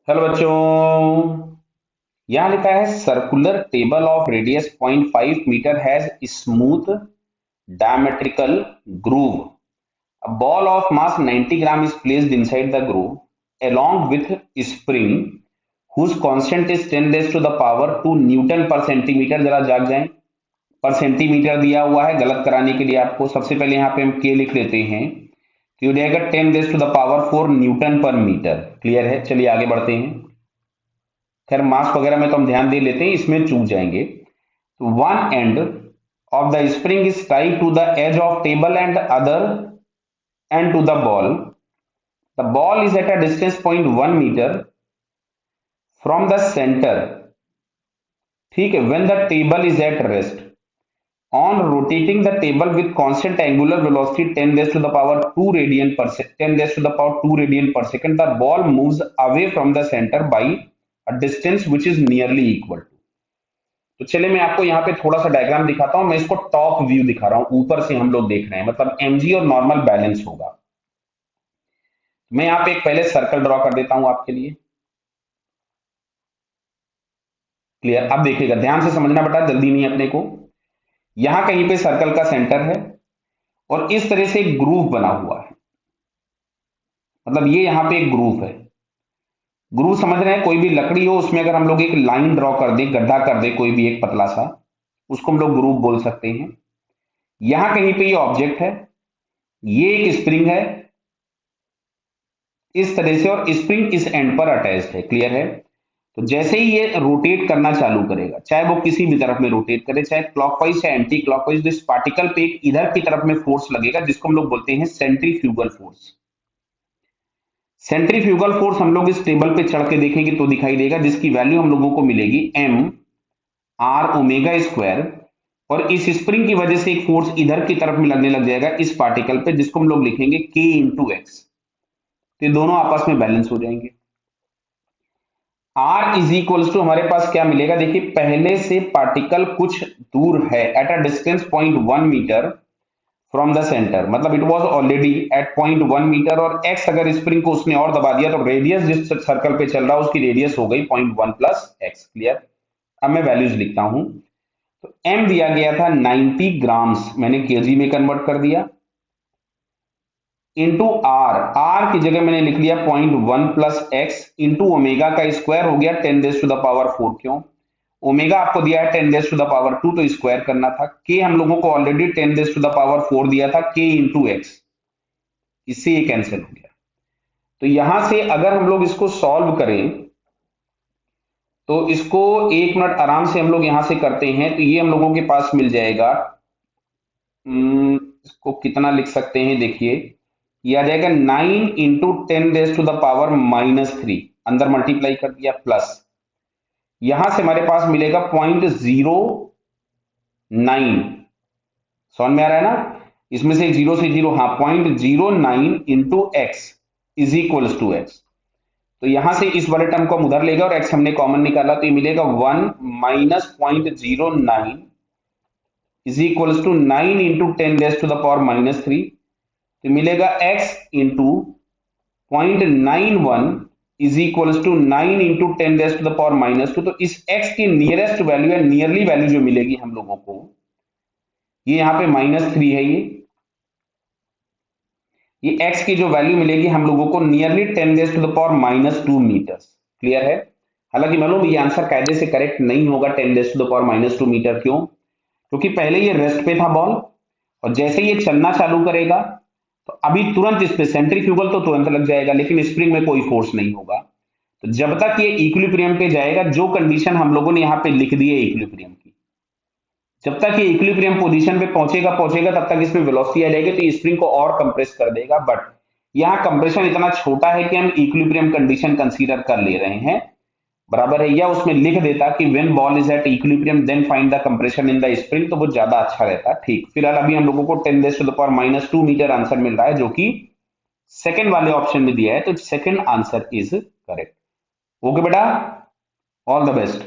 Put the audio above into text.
Hello बच्चों, यहां लिखा है circular table of radius 0.5 metre has smooth diametrical groove. A ball of mass 90 gram is placed inside the groove along with spring whose constant is 10 raised to the power 2 Newton पर centimetre. जरा जाग जाएं, पर centimetre दिया हुआ है. गलत कराने के लिए आपको सबसे पहले यहाँ पे हम के लिख लेते हैं तो ये हो जाएगा 10 raised to the power 4 newton per metre. Clear है? चलिए आगे बढ़ते हैं. खैर मास वगैरह में तो हम ध्यान दे लेते हैं, इसमें चूक जाएंगे. तो one end of the spring is tied to the edge of table and other end to the ball. The ball is at a distance 0.1 metre from the centre. ठीक है. When the table is at rest on rotating the table with constant angular velocity 10 raised to the power 2 radian per second, 10 raised to the power 2 radian per second, the ball moves away from the center by a distance which is nearly equal to. तो चलिए मैं आपको यहाँ पे थोड़ा सा diagram दिखाता हूं. मैं इसको टॉप व्यू दिखा रहा हूं, ऊपर से हम लोग देख रहे हैं, मतलब mg और नॉर्मल बैलेंस होगा. मैं यहाँ पे एक पहले सर्कल ड्रॉ कर देता हूं आपके लिए. क्लियर? अब देखिएगा, ध्यान से समझना बेटा, जल्दी नहीं अपने को. यहां कहीं पे सर्कल का सेंटर है और इस तरह से एक ग्रूव बना हुआ है. मतलब ये यहां पे एक ग्रूव है. ग्रूव समझ रहे हैं? कोई भी लकड़ी हो उसमें अगर हम लोग एक लाइन ड्रॉ कर दें, गड्ढा कर दें, कोई भी एक पतला सा, उसको हम लोग ग्रूव बोल सकते हैं. यहां कहीं पे ये ऑब्जेक्ट है, ये एक स्प्रिंग है इस तरह से, और स्प्रिंग इस एंड पर अटैच्ड है. क्लियर है? तो जैसे ही ये रोटेट करना चालू करेगा, चाहे वो किसी भी तरफ में रोटेट करे, चाहे क्लॉकवाइज चाहे एंटी क्लॉकवाइज, तो इस पार्टिकल पे एक इधर की तरफ में फोर्स लगेगा जिसको हम लोग बोलते हैं सेंट्रीफ्यूगल फोर्स. सेंट्रीफ्यूगल फोर्स हम लोग इस टेबल पे चढ़ के देखेंगे तो दिखाई देगा, जिसकी वैल्यू हम लोगों को मिलेगी एम आर ओमेगा स्क्वायर. और इस स्प्रिंग की वजह से एक फोर्स इधर की तरफ में लगने लग जाएगा इस पार्टिकल पे, जिसको हम लोग लिखेंगे के इंटू एक्स. तो ये दोनों आपस में बैलेंस हो जाएंगे. आर इज इक्वल्स टू हमारे पास क्या मिलेगा? देखिए, पहले से पार्टिकल कुछ दूर है, at a distance 0.1 metre from the centre, मतलब it was already at 0.1 metre. और एक्स अगर स्प्रिंग को उसने और दबा दिया तो रेडियस जिस सर्कल पे चल रहा है उसकी रेडियस हो गई 0.1 प्लस एक्स. क्लियर? अब मैं वैल्यूज लिखता हूं. तो एम दिया गया था 90 ग्राम्स, मैंने केजी में कन्वर्ट कर दिया, इंटू आर. आर की जगह मैंने लिख लिया 0.1 प्लस एक्स इंटू ओमेगा का स्क्वायर हो गया 10 रेज टू द पावर 4. क्यों? ओमेगा आपको दिया है 10 रेज टू द पावर 2, तो स्क्वायर करना था. के हम लोगों को already 10 raise to the power 4 दिया था, के इंटू एक्स. इससे ये कैंसिल हो गया. तो यहां से अगर हम लोग इसको सॉल्व करें तो इसको एक मिनट आराम से हम लोग यहां से करते हैं, तो ये हम लोगों के पास मिल जाएगा. इसको कितना लिख सकते हैं? देखिए, ये आ जाएगा 9 into 10 raise to the power -3, अंदर मल्टीप्लाई कर दिया, प्लस यहां से हमारे पास मिलेगा 0.09. समझ में आ रहा है ना? इसमें से जीरो से जीरो, हाँ, 0.09 into x is equals to x. तो यहां से इस वाले टर्म को हम उधर लेगा और एक्स हमने कॉमन निकाला, तो ये मिलेगा 1 minus 0.09 is equals to 9 into 10 raise to the power -3. तो मिलेगा x into 0.91 is equals to 9 into 10 raise to the power -2. तो इस x की नियरेस्ट वैल्यू या नियरली वैल्यू जो मिलेगी हम लोगों को, ये यहाँ पे -3 है. ये x की जो वैल्यू मिलेगी हम लोगों को nearly 10 raise to the power -2 metres. Clear है? हालांकि मालूम ये आंसर कायदे से करेक्ट नहीं होगा 10 raise to the power -2 metre. क्यों? क्योंकि पहले ये रेस्ट पे था बॉल, और जैसे ये चलना चालू करेगा तो अभी तुरंत इस पे सेंट्रीफ्यूगल तो तुरंत लग जाएगा, लेकिन स्प्रिंग में कोई फोर्स नहीं होगा. तो जब तक ये इक्विलिब्रियम पे जाएगा, जो कंडीशन हम लोगों ने यहां पे लिख दी है इक्विलिब्रियम की, जब तक ये इक्विलिब्रियम पोजीशन पे पहुंचेगा पहुंचेगा तब तक इसमें वेलोसिटी आ जाएगी, तो ये स्प्रिंग को और कंप्रेस कर देगा. बट यहाँ कंप्रेशन इतना छोटा है कि हम इक्विलिब्रियम कंडीशन कंसीडर कर ले रहे हैं. बराबर है? या उसमें लिख देता कि when ball is at equilibrium then find the compression in the spring, तो वो ज्यादा अच्छा रहता. ठीक, फिलहाल अभी हम लोगों को 10 raise to the power -2 metre answer मिल रहा है, जो कि सेकंड वाले ऑप्शन में दिया है. तो second answer is correct. Okay बेटा, ऑल द बेस्ट.